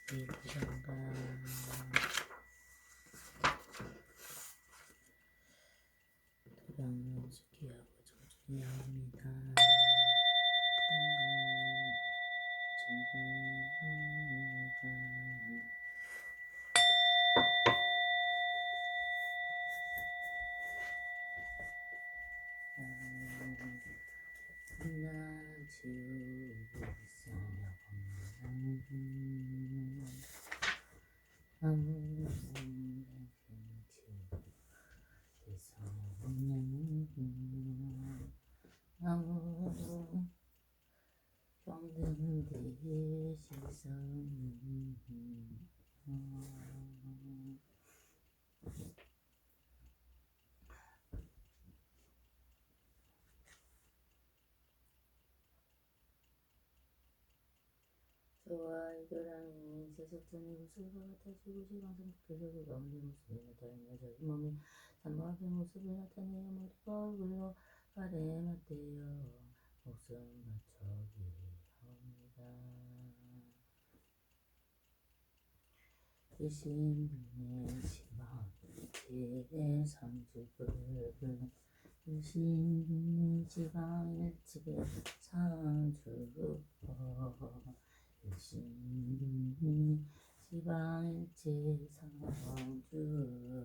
일부장가 도량은 스키하고 정준이합니다. 나 지우고 있으며 아무 병든 뒤에 시선 저와 이별함이 세속전의 모습과 같아지고 지방선 계속의 가운데 모습이 나타나며 저희 몸이 산모앞의 모습을 나타내어 머리가 얼굴로 발에 맞대어 목숨 바쳐기 합니다. 이신분의 지방일치의 상주불 이신분의 지방일치의 상주불 이신분의 지방일치 상주승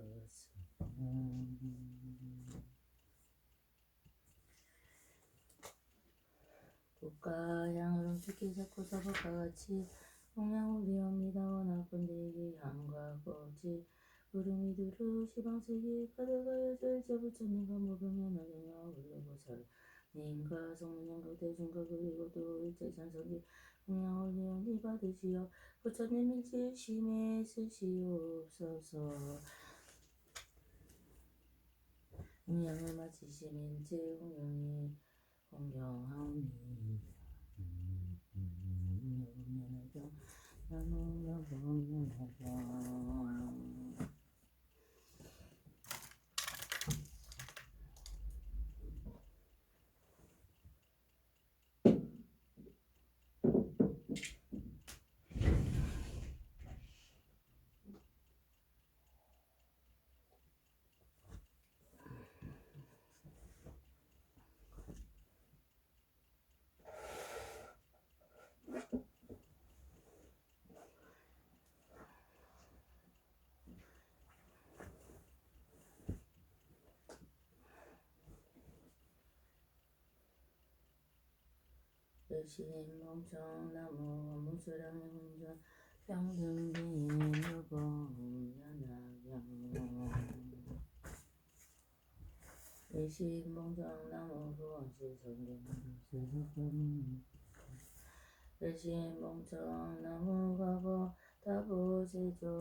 국가향으로 죽기 잡고 서법과 같이 동양을 위험니다. 원하건대에게 향과 거지 구름이 두루 시방세계에 가득하여 절제 부처님과 모르면 나경와 불로보살 님과 성문양과 대중과 그리고 또 일제전성기 동양을 위험히 받으시어 부처님 일지심에 쓰시옵소서. 공양을 마치시면 일제 공경하옵니다. 열심멍청나무 무수랑의 혼전 평등대인 여봉연하경 열심멍청나무 부원실성경 열심멍청나무 과거 다보세존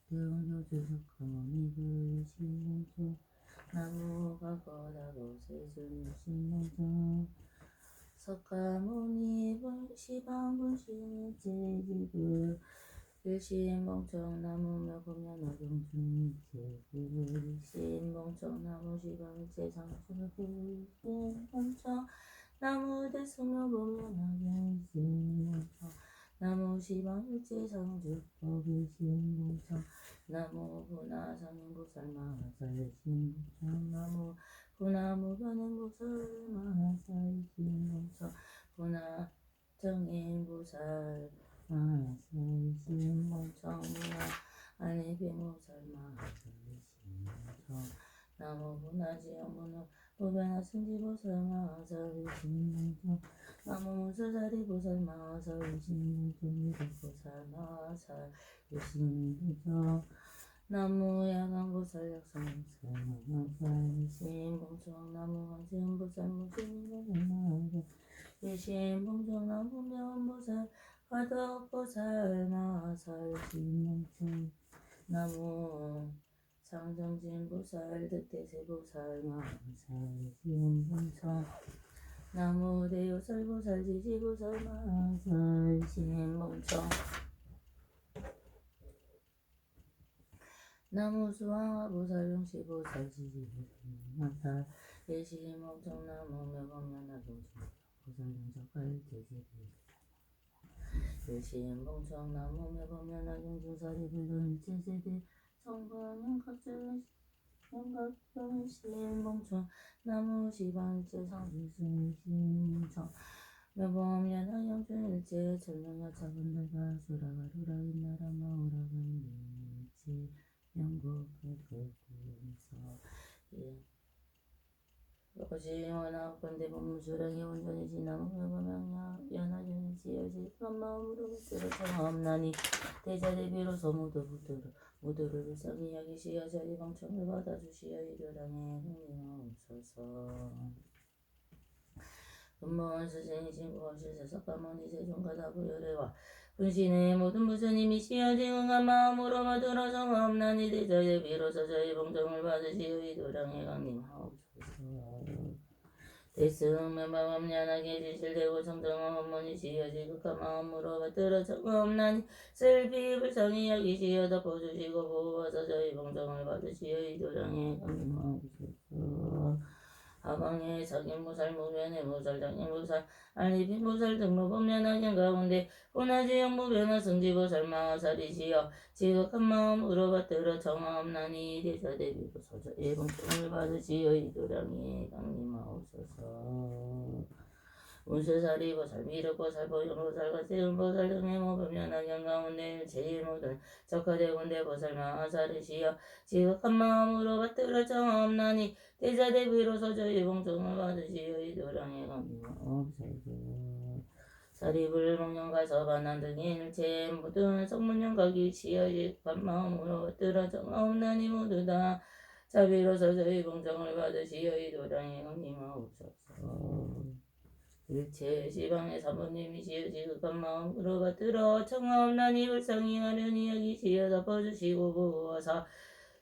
대원효주석하모니 불심멍청 나무 과거 다보세존 열심멍청 석가모니 시방분신 제지불 일심멍청나무 묘금연화경중제불 일심멍청나무 시방일제상수불 일심멍청나무 대승묘금연화경 일심멍청나무 시방일제상주법 일심멍청나무 분화상행보살마하사 일심멍청나무 분화무변행보살마하사 일심멍청 분화정행보살마하사 일심멍청 무화안의배모살마하사 일심멍청 나무 분화지영분호 무변화승지보살마하사 일심멍청 나무 무사자리보살마하사 일심멍청 유득보살마하사 일심멍청 나무 야광보살 약성보살마하사 일심멍청 나무 황세음보살 무신보살마하사 일심멍청 나무 명보살 화덕보살마하사 일심멍청 나무 상정진보살 득대세보살마하사 일심멍청 나무 대요살보살 지지보살마하사 일심멍청 나무 수왕화보살 용시보살 지지보살마하사 일심멍청 나무 묘금연화경중보살 용적할 대지보살 일심봉청 나무에 보면 악용중사리 불른 제세대 성과는 각종 심봉청 나무 시방일제 상수승 심봉청 매보면 악용중일제 철명야 차분들과 수라가루라 인나라 마오라간 일제 영국의 극군서 거시원하 건대 법무수랑이 온전히 지나무 매보면 연하전이 지어지 한 마음으로 붙들어 청하옵나니 대자대비로서 모두를 불쌍히 여기시어 저희 방청을 받아주시어 이르랑에 흥미없어서 근무원 스승이신 구하실 세석가모니 세종가다 부여래와 분신의 모든 부처님이 시어지응한 마음으로 받들어 청하옵나니 대자대비로서 저희 방청을 받으시어 이르랑에 강림하옵소서. 대승면 마음연하게 지실되고 정정한 원문이 지어지 극한 마음으로 받들어 청하옵나니 슬피 불쌍히 여기시어 덮어주시고 보호하사 저희 봉정을 받으시어 이도량에 강림하옵소서. 하방에 sak인무살 무변의 무살 장인무살 알리빈무살 등무법면하경 가운데 혼하지 영무변화 승지보살 마하살이시여 지극한 마음으로 받들어 청하옵나니 대자대비로서 저희 봉정을 받으시어 이도량에 강림하옵소서. 운수살이보살 미륵보살 보현보살 가세음보살 등의 무변하경 가운데 제일 모든 적하대군대보살 마하살이시여 지극한 마음으로 받들어 청하옵나니 대자대비로서 저희 봉정을 받으시어 이도량에 강림하옵소서. 사리불 목련가서 반난 등의 일체 모든 성문연각이 지어지한 마음으로 받들어 청하옵나니 모두 다 자비로서 저희 봉정을 받으시어 이도량에 강림하옵소서. 일체 시방의 사모님이시여 지극한 마음으로 받들어 청하옵나니 불쌍히 하려니 여기시어 덮어주시고 보호하사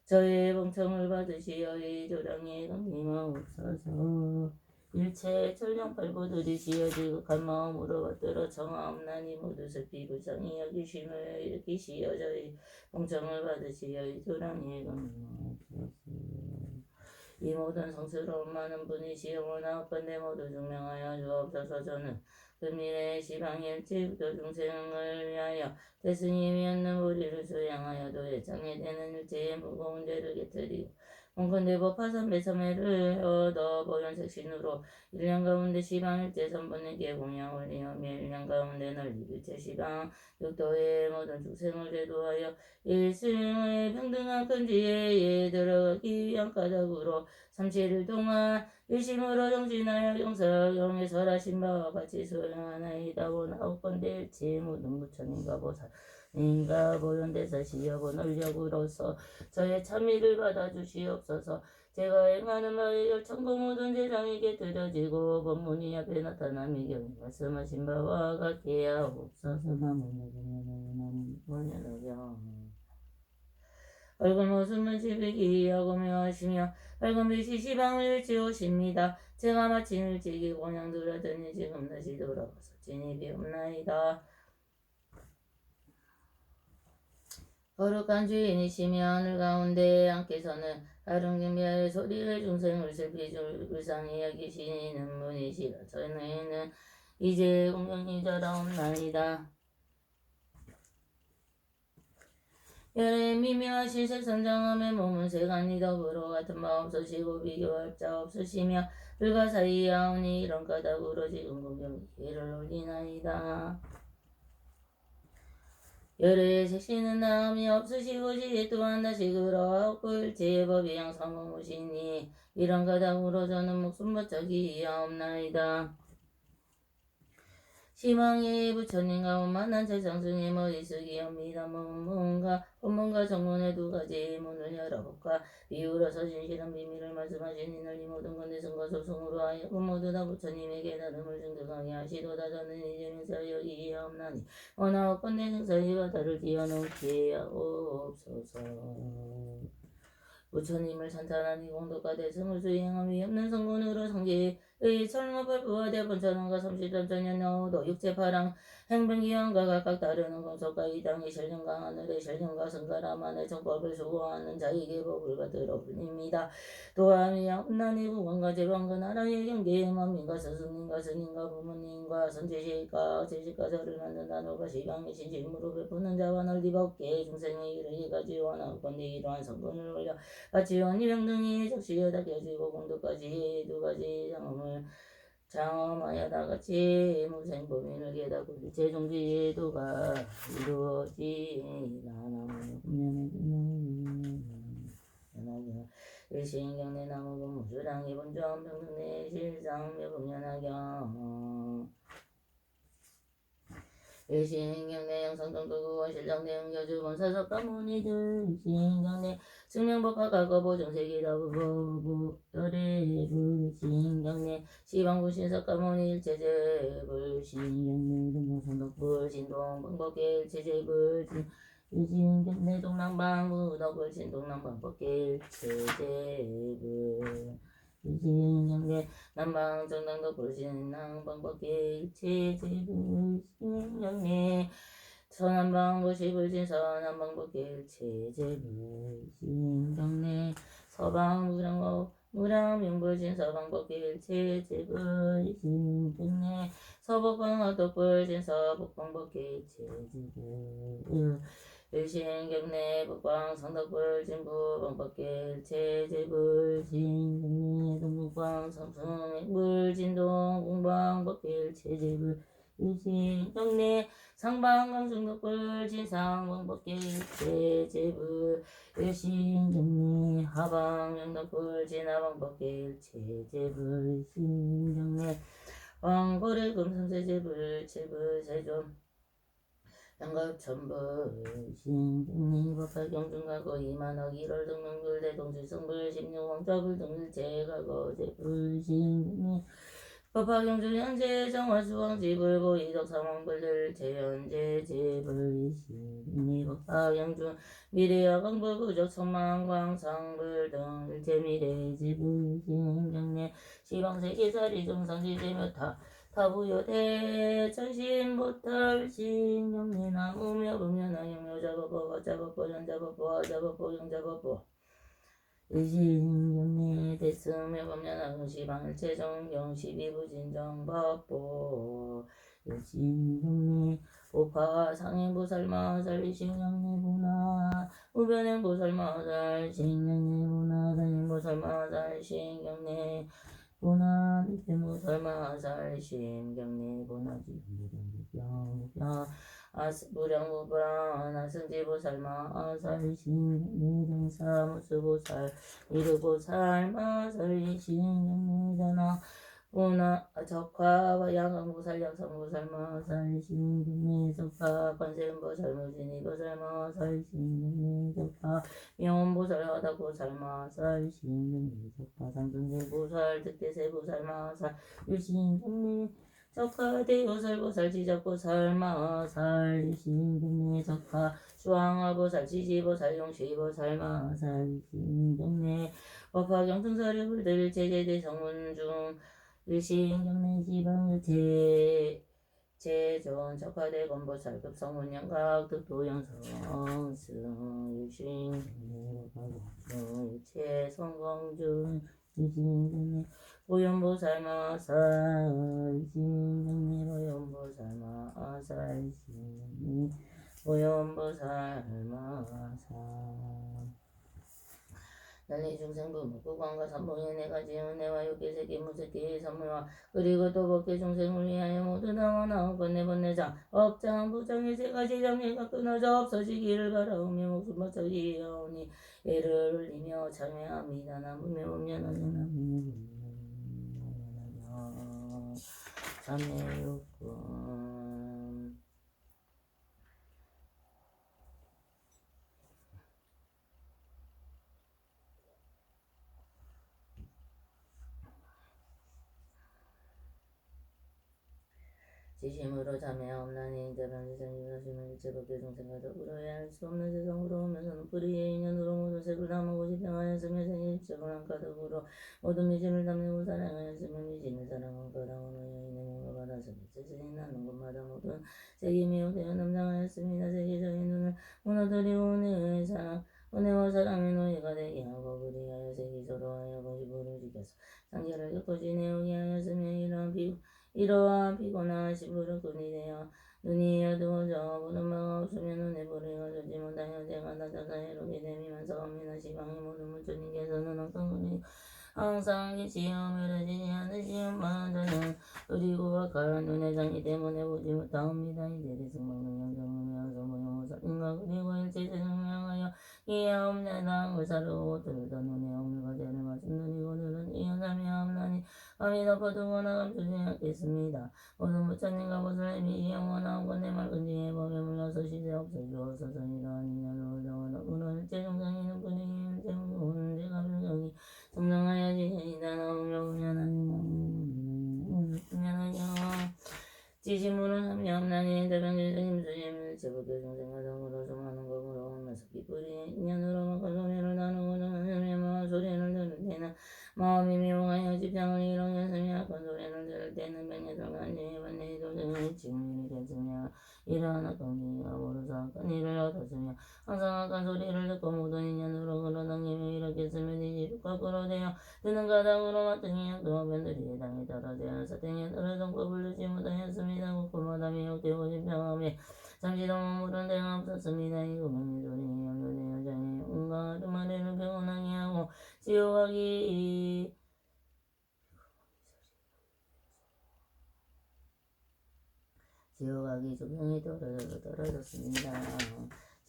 저의 봉청을 받으시어 이도량에 강림하옵소서. 일체 천령팔보들이시여 지극한 마음으로 받들어 청하옵나니 모두 슬피 불쌍히 여기심을 일으키시어 저희 봉청을 받으시어 이도량에 강림하옵소서. 이 모든 성스러운 많은 분이시여 원하옵건대 모두 증명하여 주옵소서. 저는 금일의 시방의 일체부터 중생을 위하여 대승님이 얻는 우리를 수양하여도 예장에 되는 일체의 무거운 죄를 곁들이고 원건대 법화산 배섬회를 얻어 보현색신으로 1년 가운데 시방일체 선분에게 공양 올리며 1년 가운데 널리 일체 시방 육도의 모든 중생을 제도하여 일승의 평등한 근지에 들어가기 위한 까닭으로 37일 동안 일심으로 정진하여 영사경에 설하신 바와 같이 수행하나이다. 원하옵건대 일체 모든 부처님과 보살님과 보현대사시여 본원력으로서 저의 참의를 받아주시옵소서. 제가 행하는 바의 열천고 모든 제장에게 드려지고 법문이 앞에 나타나 미경에 말씀하신 바와 같게 하옵소서. 얼굴 모습은 지비기 하고며 하시며 밝은 빛이 시방을 일치오십니다. 제가 마침 일찍이 공양 들었더니 지금 다시 돌아와서 진입이 없나이다. 거룩한 주인이시며 하늘 가운데 안께서는 다른 경비하여 소리의 중생을 슬피 불쌍히 여기시는 분이시라. 저희는 이제 공경이 자라옵나이다. 열의 미묘하신 색선장함의 몸은 세간이 더불어 같은 바 없으시고 비교할 자 없으시며 불가사의하오니 이런 까닭으로 지금 공경기를 올리나이다. 열의 색시는 나음이 없으시고 지혜 또한 다시 그러하옵고 일체의 법이 항상 머무시니 이런 까닭으로 저는 목숨 바짝이 하옵나이다. 시망의 부처님과 원만한 최상승의 머리쓰기옵니다. 법문과 정문의 두 가지 문을 열어볼까 비유로서 진실한 비밀을 말씀하시니 널리 모든 건대승과 소승으로 하여금 모두 다 부처님에게 다름을 증득하게 하시도다. 저는 이제 민사여 이해하옵나니 원하옵건대 생사의 바다를 띄워놓게 하옵소서. 부처님을 찬탄하니 공덕과 대승을 수행함이 없는 성군으로 성지의 철모팔부와 대본천왕과 33천년 나오도 육체파랑 행변기관과 각각 다르는 공속과 이 땅의 신령과 하늘의 신령과 성가라만의 정법을 수호하는 자에게 복을 받으러 불립니다. 또한 야혼난의 국왕과 제왕과 나라의 경계의 만민과 스승님과 스님과 부모님과 선지식과 제식과 저를 만든 단호가 시방의 진실무로 베푸는 자와 널리 벗게 중생의 일을 이까지 원하건대 이러한 성분을 올려 같이 원이병등이 적시에다 껴지고 공덕까지 두 가지 장엄하여 다같이 무생범인을 깨닫고 일체 종지도가 이루어지나. 나무 일신경내 나무금 무주당이 본점 평등내 실상묘금연하경 일신경내 영상정도구원 실장내 응겨주 본사석가문이들 일신경내 승명법화 가거보 정세기다 부부부 열애불 신경내 시방부 신석가문이 일체제불 신경내 동성선덕불 신동 방법계 일체제불 일신경내 동남방부 덕불 신동남방법계 일체제불 일신경내 남방 정당도 불신낭 방법계 일체제불 신경내 서남방 보시불진 서남방 법계 일체제불 신경내 서방 무량 명불진 서방 법계 일체제불 신경내 서북방 어덕불진 서북방 법계 일체제불 일신경내 북방 성덕불 진부 방법계 일체제불 신경내 동북방 성승불 진동 공방 법계 일체제불 일신경내 상방 강승덕불 진상 방법계 일체제불 일신경내 하방 영덕불 진하방 법계 일체제불 일신경내 왕고래 금성세제불 체불 세존 양갑천불 신경내 법화경중가고 이만억 1월 등명불 대동실성불 16왕자불 등일제가고 제불 신경내 법화경중 현재 정화수왕지불 고이덕 삼왕불들 제현재 제불 신경내 법화경중 미래야광불 구적 천망광상불 등 일제미래 제불 신경내 시방세계사리 중상지제묘타 타부여대 전신보탈 신경내 나무며 금연하영묘 잡아보 가짜법보 전잡아보 하잡아보 영잡아보 일신경내 대스며 금연하영 시방일체정 영시비부진정법보 일신경내 오파 상행보살마살 일신경내 보나 우변행보살마살 신경내 보나 상행보살마살 신경내 보나 밑에무설마살 신경내 보나지 무량무병 무량무불안 아승지보살마살 신경내 정사무수보살 이르보살마살 신경내 전하 보나 적화와 양강보살 양성보살마살 신경내 적화 관세음보살 무진이보살마살 신경내 적화 명원보살 하다보살마살 신경내 적화 상승제보살 득대세보살마살 일신경내 적화 대요살보살 지적보살마살 일신경내 적화 수왕화보살 지지보살 용시보살마살 일신경내 법화경등사리불들 제제대성문중 일신경내 지방일체 제존 적화대 건보살 급성문양각 득도양성승 일신경내 법화경중 일체 성광중 일신경내 보현보살마살 일신경내 보현보살마살 일신경내 보현보살마살 난리 중생부 무구관과 삼봉의 네 가지 은혜와 육계세계 무색계 선물과 그리고 또 법계 중생을 위하여 모두 나와나오건 네 번내장 업장 부장의 세 가지 장애가 끊어져 없어지기를 바라오며 목숨 바쳐기하오니 애를 올리며 참여합니다. 나무며 법련하며 참여욕군 지심으로 자매하옵나니 인자변 세상이 사시는 일체 법계 중생과 더불어야 할 수 없는 세상으로 오면서는 불의의 인연으로 모든 색을 담하고 지평하였으며 생일체로 한가득으로 모든 미신을 담내고 사랑하였으며 미신을 사랑한 거당은 여인의 몸을 받아서 빛을 나는 곳마다 모든 색이 미혹되어 남장하였습니다. 세계적인 눈을 무너뜨리고 은혜의 사랑 은혜와 사랑의 노예가 되게 하고 그리하여 색이 서로하여 거짓부를 지켜서 상계를 겪고 지내오게 하였으며 이러한 피곤한 시부를 끈이 되어 눈이 어두워져 보는 바가 없으면 눈에 불이 가지지 못하여 제가 낮아서 해롭게 되면서 엄밀한 시방의 모든 부처님께서는 항상 계시오며 되지 않으시옵 마저는 그리고 악한 눈의 장이 때문에 보지 못하옵니다. 이들이 승망능 영정하며 성모영호사님과 그리고 일체 세상을 향하여 이하옵나다 의사로 들던 눈에 오물과 죄를 맞은 눈이고 들은 이하사미하옵나니 감히 덮어두거나 감추지 않겠습니다. 모든 부처님과 보살님이 영원하고 내 맑은 지혜의 법에 물러서 시대 없어지옵소서. 이러한 인연으로 정하더으로 일체 중생이 눈뿐이니 일체 무거운 죄가 불경이 성장하여 지혜이다 나오며 운연하여 지심으로 삼위없나니 대변제자님 주님 제법의 중생과 정으로 수많은 법으로 오면서 기쁘리 인연으로 막고 소리를 나누고 정하며 소리를 들을 때는 마음이 미혹하여 집장을 이루겠으며 악한 소리를 들을 때는 백예들간지 번뇌의 도중에 지금이 됐으며 이러한 악한 기가 모르서 악한 일을 얻었으며 항상 악한 소리를 듣고 모든 인연으로 걸어다니며 일으켰으며 뒤집고 거꾸로 되어 드는 가닥으로 맡으니 악도 변들이 해당에 떨어져 사탱에 떨어 정법을 듣지 못하였습니다. 곳곳마다 미혹되고 집장하며 잠시도 머무른 데가 없었습니다. 이 고명의 소리에 연료되어 장애 온갖 두마리를 병원하게 하고 지옥하기 조경이 떨어졌습니다.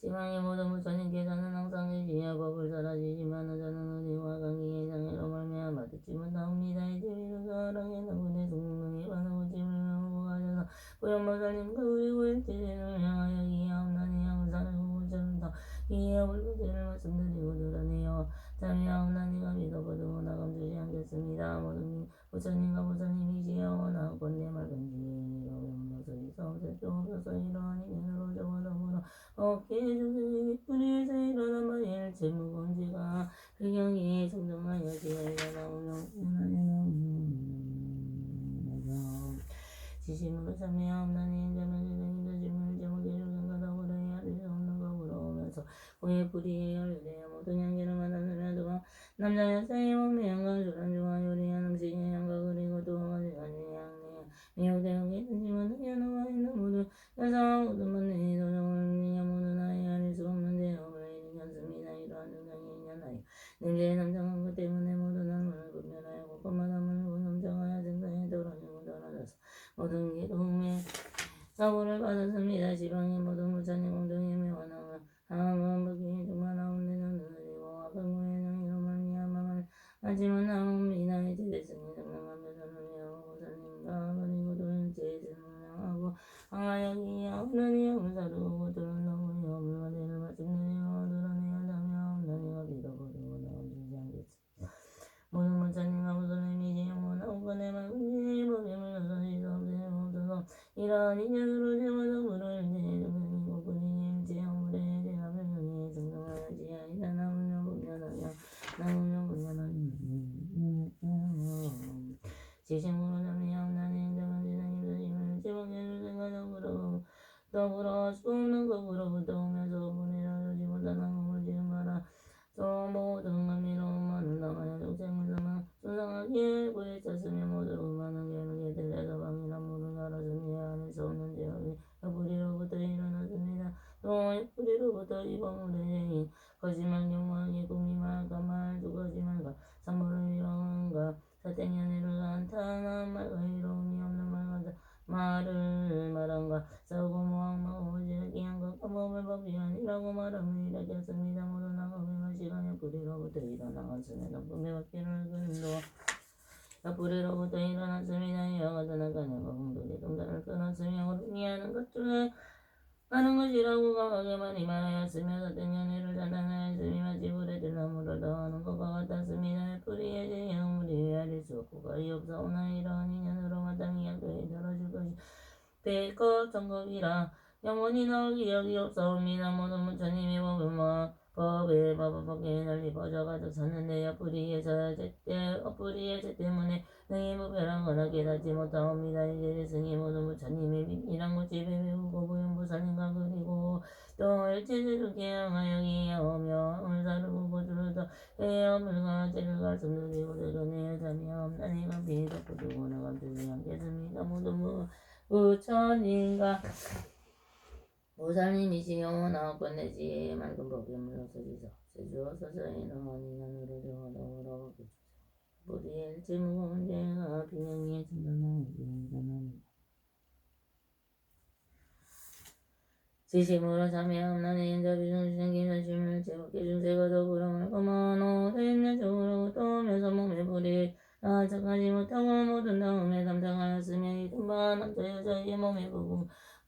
지방의 모든 부처님께서는 항상 계시어 법을 사라지지만 저는 어디와 강기의 장애로 말미암아 듣지 못하옵니다. 이들이 사랑의 나군의 성능에 반하고 찜을 하고 가셔서 고연보살님과 그리고 일체를 향하여 이하옵나니 항사를 고처럼 다 이해와 불법죄를 말씀드리고 드러내어 자매하옵나니가 믿어보고 나감주지 않겠습니다. 모든 부처님과 보살님이시여 원하고 내 맑은 지혜로 배물러서 있어옵소서. 이러한 인연으로 저와 어깨에 중생이 뿌리에서 일어난 바일 제 무거운 지가 배경이 성정하여 지혜가 나오며 지심으로 참여하옵나니 인자면 세상인자 질문을 제목에 조경가다고 해야 할 수 없는 법으로 오면서 공의 뿌리에 연료되어 모든 향기를 만나느냐 두가 남자 여자의 몸의 향과 조란주와 요리한 음식의 향과 그리고 또 가지가지 향내 미혹되게 있지만 하나와 있는 모든 여자와 모든 만내의 도정을 모든 아이 아닐 수 없는 대업을 이루었습니다. 이러한 증상이 인연하여 냄새의 남장한 것 때문에 모든 한문을 분별하여 곳곳마다 물고 넘쳐가야 증상에 떨어지고 떨어져서 모든 기도움의 사고를 받았습니다. 지방의 모든 부처님 공동의 명원함을 하나만 보기에 중만하옵네 눈으리고 악한 장애로 말미암아 하지만 나옵니다. 이제 대승이 정명하며 전을 보살님과 그리고 도인체에 증명하고 항하여기 하옵나니 함사르고 들어나오니 허물과 죄를 말씀드리고 드러내야 자매하옵나니가 믿어보고 나오지 않겠습니다. 모든 부처님과 보살님이 영원하고 그네 맑은 지혜의 법에 물러서 시소없으옵소서. 이러한 인연으로 제마다 물을 제중생이고 그리니 일체 허물의 죄가 불경이 성정하여 지하이다 나오며 분별하여 나오며 분별하여 지심으로 자매하옵나니 인정한 세상이 되시면 제목에를 생각하고 더불어 수 없는 것으로부터 오면서 보내라 주지 못한 항목을 지은 바라 또 모든 의미로만을 당하여 중생을 담아 순상하게 구해쳤으며 모두 많은 괴물에 들려서 방이란 물을 알았으며 안을 수 없는 죄업이 옆구리로부터 일어났습니다. 또 옆구리로부터 이범물의 죄인 거짓말 경고하기 궁리말 까말 두거짓말과 산모를 이런가 사땡연애를 한탄한 말과 이로움이 없는 말과 말을 말한가 싸우고 모함하고 오지르기한 것과 몸을 법이 아니라고 말함을 일으켰습니다. 모든 악업의 시간 옆구리로부터 일어나갔으며 정품의 법기를 그림도 옆구리로부터 일어났습니다. 이와 같은 악한 영과 공돌이 동산을 끊었으며 오르니 하는 것 중에 하는 것이라고 강하게 많이 말하였으며 사땡연애를 자단하였으며 마치 불에 들나무를 더하는 것과 같았습니다. 뿌리에 제 영물이 헤아릴 수 없고 거의 없사오나 이러한 인연으로 마땅히 약도에 들어줄 것이 배급 정급이라 영원히 나올 기억이 없사옵니다. 모든 부처님이 법은 법에 법에 널리 퍼져가지고 섰는데 옆구리에 제 때문에 능히 무별한 거나 깨닫지 못하옵니다. 이제 스승이 모든 부처님의 비밀한 곳 집에 배우고 부연부사님과 그리고 또 일체제로 개양하여 기하오며 을사르고 고주르다 해야물과 죄를 가슴들이고 들어내야 자며 없나니가 비덕고 두고 나감주지 않겠습니다. 모든 부처님과 보살님이시여 나건내지 맑은 법에 물러서지서 제주어서서의 너니나누를 되어다오라고 주세요. 우리의 일체 무거운 죄가 비명에 진단하는 비행전합니다. 지심으로 참여함나는 인자비 중생긴 전심을 제법계 중세가 더불어물 거만호 대인면적으로 또면서 몸에 불이 나착하지 못하고 모든 다음에 담당하였으며 이른바 남자 여자의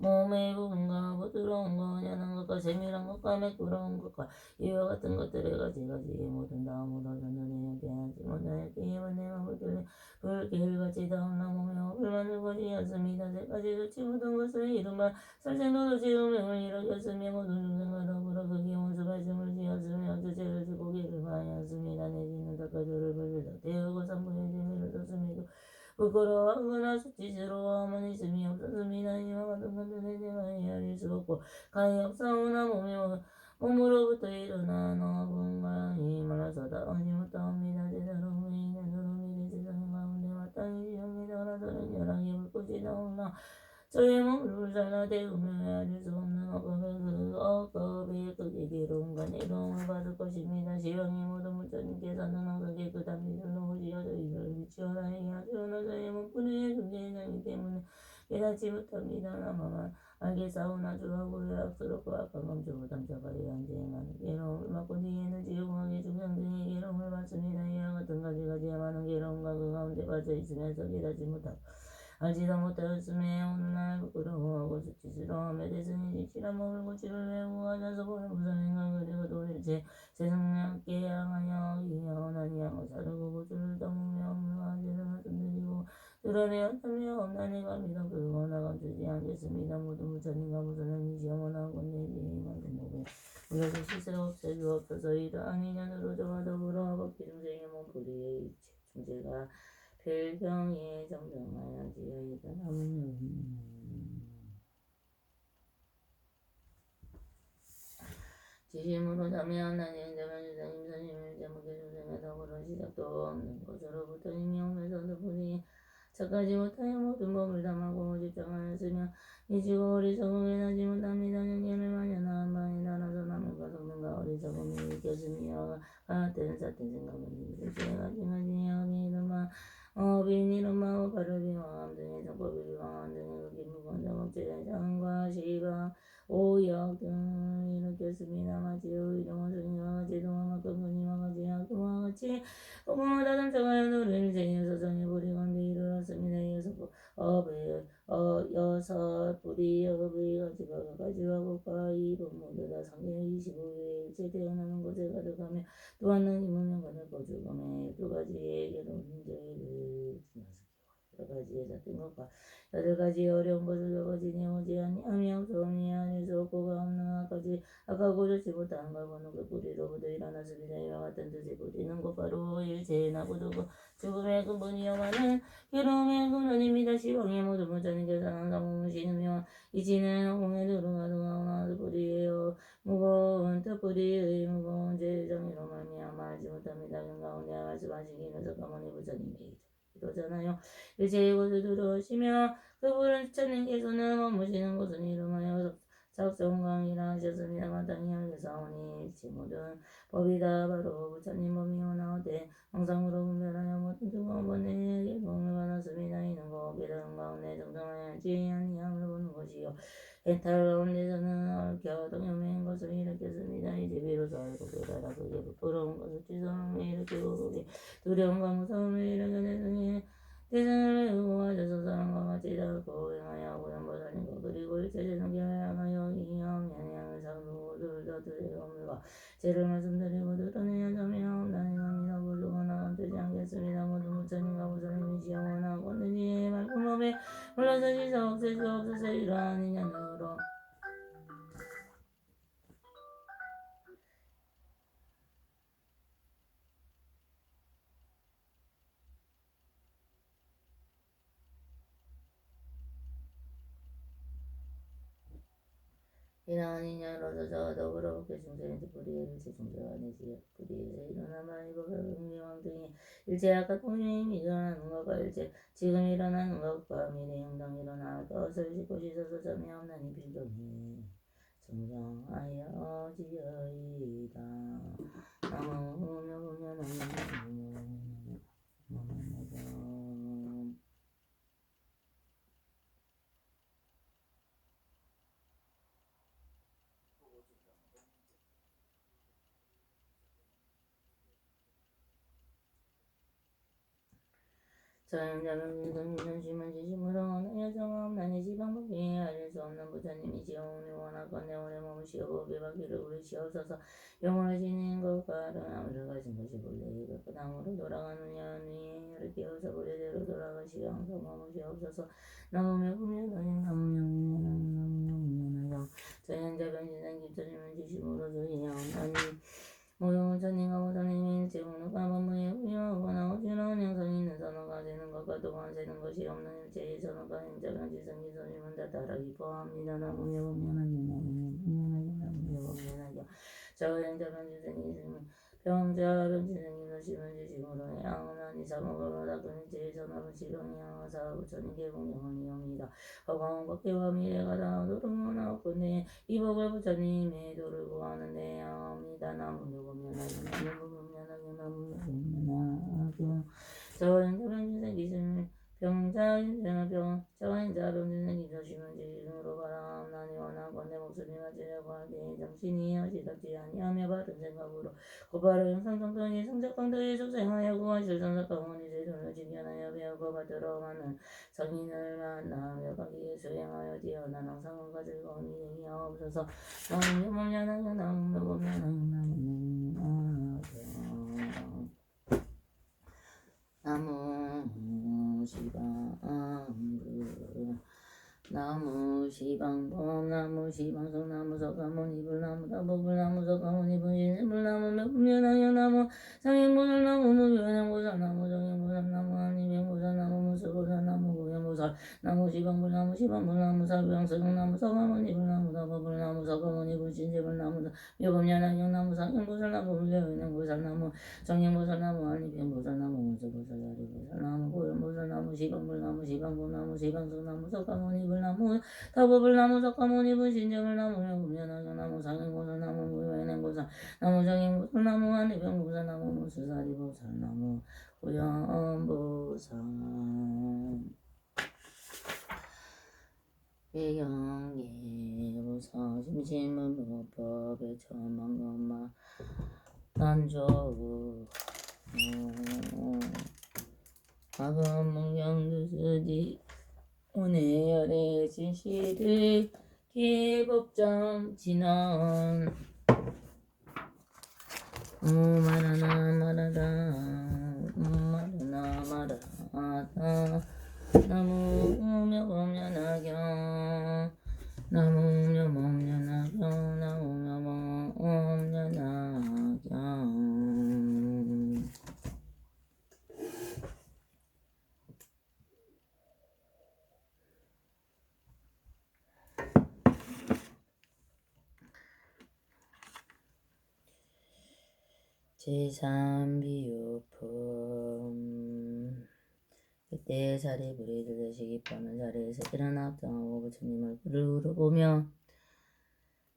몸의 부분과 부드러운 것, 연한 것과 세밀한 것과 매끄러운 것과 이와 같은 것들의 가지가지의 모든 다음으로 전전에 깨하지 못하여 깨임은 내 마음을 불길같이 다음나 몸에 업을 만들고 지었습니다. 세 가지 좋지 못한 것을 이른바 살생도도 지음을 일으켰으며 모든 중생과 더불어 그 기원수 발심을 지었으며 주제를 지고 기를 바하였습니다. 내지는 닭가지를 불리다 태우고 삼분의 재미를 줬습니다. 부끄러워하거나 수치스러워함은 있음이 없었습니다. 이와 같은 것들에 제가 헤아릴 수 없고 가히 없사오나 몸으로부터 일어난 어분과 힘을 얻어다 하지 못하옵니다. 제대로 의인의 누름이 세상 가운데 마땅히 지옵니다. 하나들은 열하게 불꽃이 나오나 저의 몸을 불살라 대우며 헤아릴 수 없는 억압의 극이 괴로움과 내로움을 받을 것입니다. 시왕의 모든 부처님께서는 항상 깨끗한 빛을 놓으시어 저희를 미치어라 해야 태어나 저의 몸뿐의 존재이기 때문에 깨닫지 못합니다. 나만 알겠사오나 주하고 외악스럽고 악한 감정을 담자가여 한재행하는 괴로움을 받고 뒤에는 지옥하게 중생등의 괴로움을 받습니다. 이와 같은 가지가지의 많은 괴로움과 그 가운데 빠져 있으면서 깨닫지 못하고 알지도 못하였음에 오늘날 부끄러워하고 수치스러워하며 대승이 지칠한 몸을 고치를 외우고 하자서 보는 무선행을 그리고 도일체 세상량께 향하여 기하오나니 양을 사르고 고주를 떠무며 물과 죄를 말씀드리고 드러내었다며 없나니가 믿어 그거 나감주지 않겠습니다. 모든 부처님과 무선행이시여 원하건 내지 맑은 몸에 물에서 시세 없애주 없어서 이러한 인연으로 저와 더불어 법기 중생의 몸 불의의 일체 중재가 별경에 정정하여지어이다. 지심으로 담이하나니 자만 주사님 사심을 제목에 중생에 더불어 시작도 없는 것으로부터 이미 오면서도 보니 착하지 못하여 모든 법을 담하고 집착하였으며 미치고 어리석음에 나지 못합니다. nhân 많이 나한 바에 나라서 남과 성능과 어리석음이 일켰으며 같은 사된 생각은 일체가 징하지 아미 이른바 어빈 이른바 바르비왕 등의 정법비왕 등의 극이 무거운 정업체의 장과 시방 오역 등을 일으켰습니다. 마치 의동원 승리와 같이 동화와 근근이와 같이 학교와 같이 공공하다 담착하여 노래를 제이어서 정해버리 건데 이르렀습니다. 이어서 여섯 뿌리 업의 가지와 곡과 이분 모두 다 상계 25회 일체 태어나는 곳에 가득하며 또 하나는 이문명관을 거주금에 두 가지의 괴로운 문제를 여러 가지의 작은 것과 여러 가지 어려운 것을 여가지 내오지 아니하며 없사오니 아닐 수 없고가 없는 아까지 아까고 좋지 못한 걸 보는 그 뿌리로부터 일어났습니다. 이와 같은 뜻의 뿌리는 곧바로 일체의 나부두고 죽음의 근본이여만은 괴로움의 근원입니다. 시방의 모든 부처님께서는 항상 머무시느며 이치는 공에 들어가두가오나 뿌리에요 무거운 뜻뿌리의 무거운 죄정이로 말미암아 알지 못합니다. 그 가운데 말씀하시기는 석가모니 부처님이 이러잖아요. 일체의 곳을 들어오시며 그분은 부처님께서는 머무시는 곳은 이름하여 작성강이라 하셨습니다. 마땅히 알겠사오니 일체 모든 법이 다 바로 부처님 법이오나오되 항상으로 분별하여 모든 뜨거운 번뇌에게 도움을 받았습니다. 이는 거 깨달은 가운데 정정하지 아니함을 보는 것이요 해탈 가운데서는 얽혀 동요매인 것을 일으켰습니다. 이제 비로소 알고 깨달아 그게 부끄러운 것을 지성을 일으키고 그게 두려움과 무서움을 일으켜 대승을 외우고 하셔서 사람과 같이 닿고 행하여 고연보살님과 그리고 일체 재성교회 향하여 이형 양양을 사르고 둘다 두려움과 죄를 말씀드리고 드러내야 자며 나이갑니다. 불도가 나감되지 않겠습니다. 모든 부처님과 부처님이시여 원하고 내지의 맑은 법에 올라서 지서 없앨 수 없어서 이러한 인연으로 이러한 인연으로서 저와 더불어 복개 중생인지 불의의 일체 중생과 내지여 불의에서 일어난 만이고 경리왕 등이 일체 약한 통임이 일어나는 것과 일체 지금 일어나는 것과 미래 영당 일어날 것을 싣고 씻어서 점이 없나니 필동이 정정하여지어이다. 저행자는 인성유전 심은 지심으로 어느 여성은 나니 지방법이 알릴 수 없는 부처님이 지어오니 원하건대 오래 머무시어 법의 바퀴를 부르시옵소서. 영원히 지닌 것과 나무를 가진 것이 본래 그 나무로 돌아가느냐 니 이를 깨워서 본래대로 돌아가시어 항상 머무시옵소서. 나무며 분명하니 나무며 저행자 변신한 기초님은 지심으로 조이하오나니 모형은 천인가 모선님이 일체공로가 법무에 우여하거나 어지러운 형성이 있는 선어가 되는 것과 또한 세는 것이 없는 일체의 선어가 행자가 지성이 선임은 다 따라 기뻐합니다. 나무며 법면하게 나무며 법면하게 저 행자 변지생이 있으면 병자 변지생이 너시면 지식으로 양은하니 사목으로 닦은 일체의 선어는 지경이 양하사 부처님 개공경원이옵니다. 허광 법계와 미래가 다 도름하옵건대 이 법을 부처님의 도를 구하는데 양합니다. 나무며 법면하게 저행자 변진생 기승 병자 인생은 병 저행자 변진생 기서시면 지식으로 바라나니 원하건대 목소리 맞으려고 하되 정신이 어지럽지 아니하며 바른 생각으로 고바른 형상정통이 성적강도에 속생하여 구원 실선석 강원이 제도를 진견하여 배우고 받들어 가는 성인을 만나며 거기에 수행하여 뛰어난 항상과 즐거운 일이 하옵소서. 나무며 법면하게 나무며 법면하게 나무 시방불 나무 시방범 나무 시방석 나무 석가모니 불나무 다보불 나무 석가모니 분신불 나무 몇분면하여 나무 상행보살 나무 무변행보살 나무 정행보살 나무 아니명보살 나무 무수보살 나무 고현보살 나무 시방불 나무 시방불 나무 사병석 나무 석가모니 불나무 다보불 나무 석가모니 분신불 나무 몇분면하여 나무 상행보살 나무 무변행보살 나무 정행보살 나무 아니명보살 나무 무수보살 아리보살 나무 고현보살 나무 시방불 나무 시방불 나무 시방석 나무 석가모니 불 나무 다법을 나무 석가모니 분신정을 나무 명분연하경 나무 상행보살 나무 무변행보살 나무 정행보살 나무 안리병보살 나무 무수사리보살 나무 고연보살 배경계보살 심심은법법의 처망엄마 난조우 과거문경두수지 오늘 열의 진실을 기법점 진원 말하나 말하다 나무며 범연하경 나무며 범연하경 나무며 범연하경 제3비유품 그때 사리불이 들듯이 기뻐하는 자리에서 일어나 합장하고 부처님을 부르보며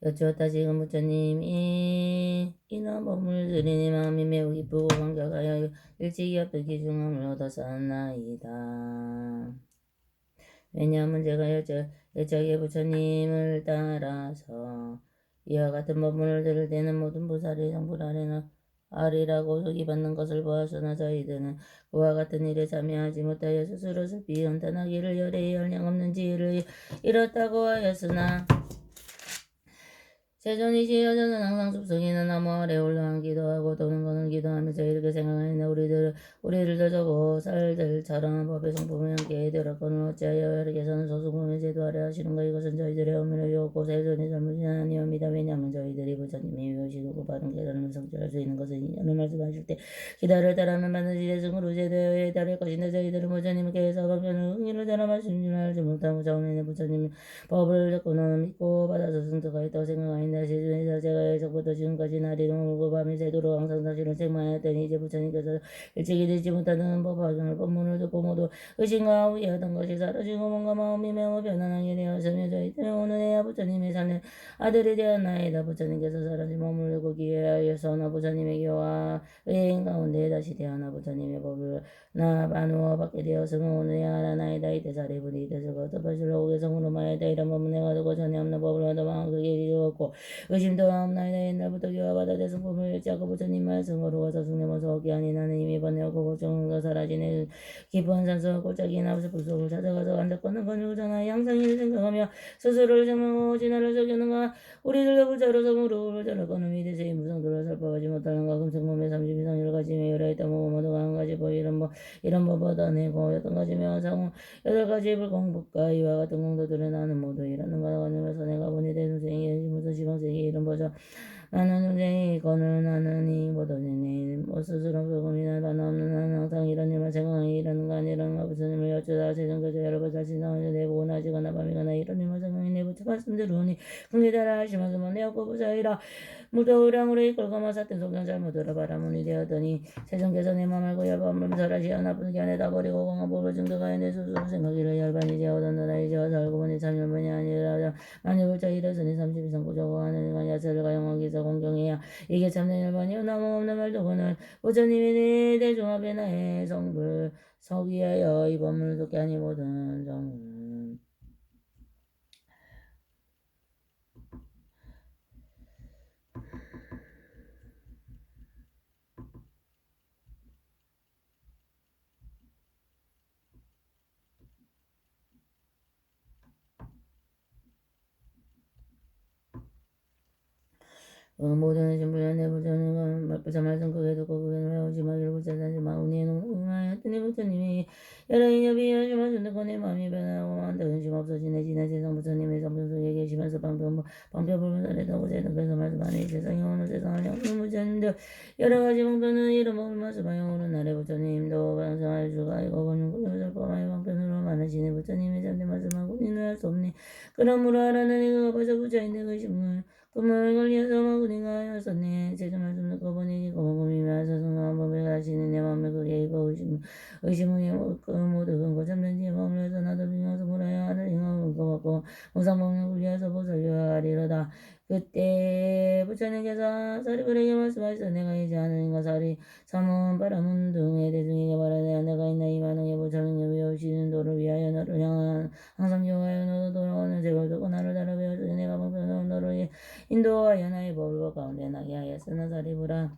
여쭈었다. 지금 부처님이 이런 법문을 들으니 마음이 매우 기쁘고 감격하여 일찍이 옆에 기중함을 얻었사나이다. 왜냐하면 제가 여짝의 부처님을 따라서 이와 같은 법문을 들을 때는 모든 보살이 성불 아래라고 소기받는 것을 보았으나 저희들은 그와 같은 일에 참여하지 못하여 스스로 슬피 연탄하기를 열애의 열량 없는 지혜를 잃었다고 하였으나 세존이시 여자는 항상 숲속이나 나무 아래 올라앉 기도하고 또는 거는 기도하면서 이렇게 생각하였네. 우리를 더 저고 쌀들처럼 법의 성품을 함께 들었거늘 어찌하여 여러께서는 소수금의 제도 아래 하시는가. 이것은 저희들의 의미를 주었고 세존이 잘못이 아니옵니다. 왜냐하면 저희들이 부처님이 외우시고 바른 깨달음을 성취할 수 있는 것은 이년을 말씀하실 때 기다를 따라하면 반드시 대승으로 제도에 따를 것인데 저희들은 부처님께서 방편을 흥의를 따라 말씀인 줄 알지 못하고 처음에는 부처님 법을 듣고는 믿고 받아서 승득가 있다고 생각하였나. 시중에서 제가 예적부터 지금까지 날이 오고 밤이 새도록 항상 사실을 책망하였더니 이제 부처님께서 일찍이 듣지 못하는 법화경을 법문을 듣고 모두 의심과 우려하던 것이 사라지고 뭔가 마음이 매우 편안하게 되었으며 저희들은 오늘에야 부처님의 사는 아들이 되었나이다. 부처님께서 사라진 몸을 들고 기회하여서 나 부처님의 기와 의인 가운데 다시 태어나 부처님의 법을 나 나누어 받게 되었으면 오늘에야 알아나이다. 이때 사리부리 이때 저거 뜻하실로 오게성으로 말하였다. 이런 법문에 가두고 전에 없는 법을 얻어망 그게 이르었고 의심도 없나이다. 옛날부터 기와 바다 대승법을 일치하고 부처님 말씀으로 와서 숙녀모서 얻기 아니 나는 이미 번뇌하고 걱정과 사라지는 깊은 산속 골짜기나 슬픈 속을 찾아가서 앉았거든 건축을 전하여 항상 이를 생각하며 스스로를 정하고 진화를 적였는가. 우리들도 부자로서 무릎을 저를 거는 위대세의 무성도를 살펴하지 못하는가. 금생몸에 30 이상 여러 가지 매여라 했다. 모두가 한 가지 법 이런 법보다 내고 여덟 가지 명상후 여덟 가지 불공법과 이와 같은 공도들은 나는 모두 이러는가 하면서 내가 보니 대중생이 무슨 시방생이 이런 거죠. 나는 중생이 이거는 나는 이 모든이니 뭐 스스로 조금이나 하나 없는 나는 항상 이런 일만 생각하니 이러는가 아니러는가 부처님을 여쭈다 세상교조 여러 번 다시 나오니 내보고 나지거나 밤이거나 이런 일만 생각하니 내 부처 말씀대로니 긍기다라 하시면서 내 없고 부자이라 무더우량으로 이끌고마 사태 속경 잘못 들어바라문이 되었더니 세상께서 내 맘 알고 열반을 설하시어 나쁜 견에다 버리고 공화법을 증득하여 내 스스로 생각이를 열반이 되어얻었노라. 이제와 알고 보니 참 열반이 아니라 만일 불자 이르으니 30 이상 고정고 하는 인간 야설을 가용하기서 공경해야 이게 참된 열반이요 나무 없는 말도고는 부처님이 내 대중합에 나의 성불 서기하여 이 법문을 듣게 하니 모든 정은 모든 신부연 내부처는 부처 말씀 크게 듣고 그게 외우지마기를 부처사지 마우니에 농하였더니 부처님이 여러 인여비 여시마 듣고 내 마음이 변하고 한다 근심 없어지네 지난 세상 부처님의 성품 속에 계시면서 방편불문설에도 부처님께서 말씀하니 세상에 오는 세상을 영는 부처님들 여러 가지 방편은 이름을 말씀하여 오는 날에 부처님도 방송할 수가 이거 보는 구조설법하여 방편으로 많으시네. 부처님의 잠대 말씀하고 이는 할 수 없네. 그러므로 하라는 이가 벌써 부처인데 그 신문 꿈을 걸려서 마구니가 하였었네. 제주 말씀 듣고 보니 이거 먹음이며 서성한 법을 가시는 내 맘에 그게 이거 의심의 그 모두 근거 참된 지의 마음을 해서 나도 빙하서 물어야 하는 인하고 그거 먹고 무상법을 굴려서 보살려야 하리로다. 그때 부처님께서 사리불에게 말씀하셔서 내가 이제 하는 인가 사리 삼은 바람은 등의 대중에게 말하되 내가 있나 이 만왕의 부처님이 외우시는 도를 위하여 너를 향한 항상 교화하여 너도 돌아오는 제발 두고 나를 따라 배워주니 내가 방편으로 너를 인도하여 나의 법을 가운데 나게 하였으나 사리부라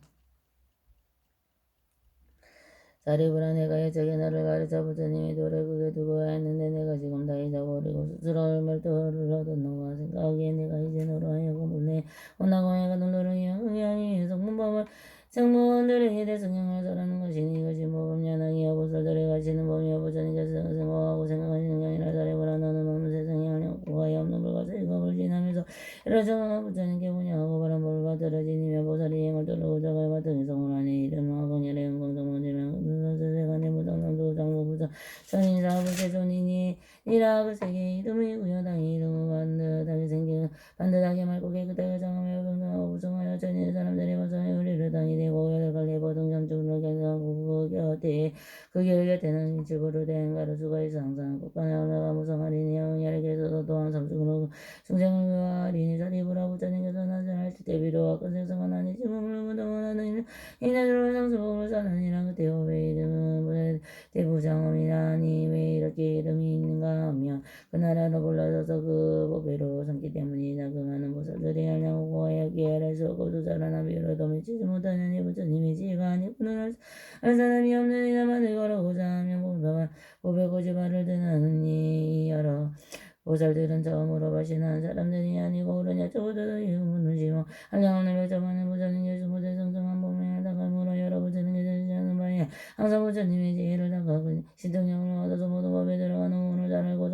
내가 예적에 너를 가르쳐 부처님이 도를 그게 두고 하였는데 내가 지금 다 잊어버리고 스스로 말도를 얻었노가 생각하기에 내가 이제 너로 하여금 본래 온나공회가 너를 향하니 성문법을 성문들에게 대성형을 설하는 것이니 이것이 모범야당이 여보설들에 가시는 법이여 부처님께서 생각하고 생각하시는 게 아니라 사리부라 너는 없는 세상에 하려고 없는 불가사의 법을 지나면서 이런 정황을 부처님께 분양하고 바란 법을 받들어지니며 보살이 행을 뚫고 저걸 받은 성을 하니 이름 화공열의 은공정문지명 세간의 무당상도 장모부장 선인사부 세존이니 니라 세계 이름이 구여당이 이름을 반듯하게 생긴 반듯하게 맑고 깨끗하게 장하며 평등하고 부성하여 전인 사람들이 번성에 우리를 당이 되고 여덟갈래 보등장중으로 경상하고 그 곁에는 일찍으로 된 가르수가 있어 항상 국간에 올라가 무성하리니 영열에게서도 또한 삼중으로 중생을 교화하리니 사리부라 부처님께서 나전할 때 대비로와 큰 생성은 아니지 몸을 무동하는 이나들로 상수법을 사느니라. 그때 오베 이름은 대부장엄이라니 왜 이렇게 이름이 있는가 하며 그 나라로 불러져서 그 법회로 삼기 때문이다. 그 많은 보살들이 하려고 여기에 할수 없고 두 자라나 비로도 미치지 못하느니 부처님이 지가 아니구나 할 사람이 없느니라. 만을 걸어보자 하며 법에 고집발을 드느니 여러 보살들은 처음으로 발신한 사람들이 아니고 오르냐 저보다도 유문이지만 한량없는 별점하는 보살은 예수 보살 성성한 몸에 다가물어 여러 보살은 계시지 않는 바에 항상 보살님의 지혜를 다가고 신통력을 얻어서 모든 법에 들어가는 오늘 잘 알고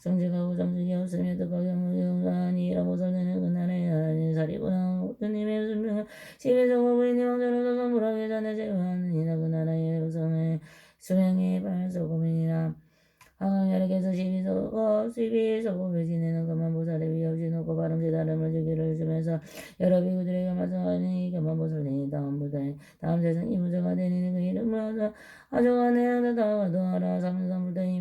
정직하고 정직이 없으며 뜻하게 경사하니라 보살되는 그날에 사리구나 주님의 순명한 십에서 고부인이 왕자로서 선불하게 전에 제외하느니라 그 나라의 수명이 발소금이니라 하강열에게서 시비서 고배 지내는 것만 보살의 위 없이 놓고 바람시 다름을 주기를 주면서 여러 비구들에게 말씀하니 그만 보살니 다음 세상 이무자가 되니 그 이름을 아주 안에 다와도 하라 삼삼불더니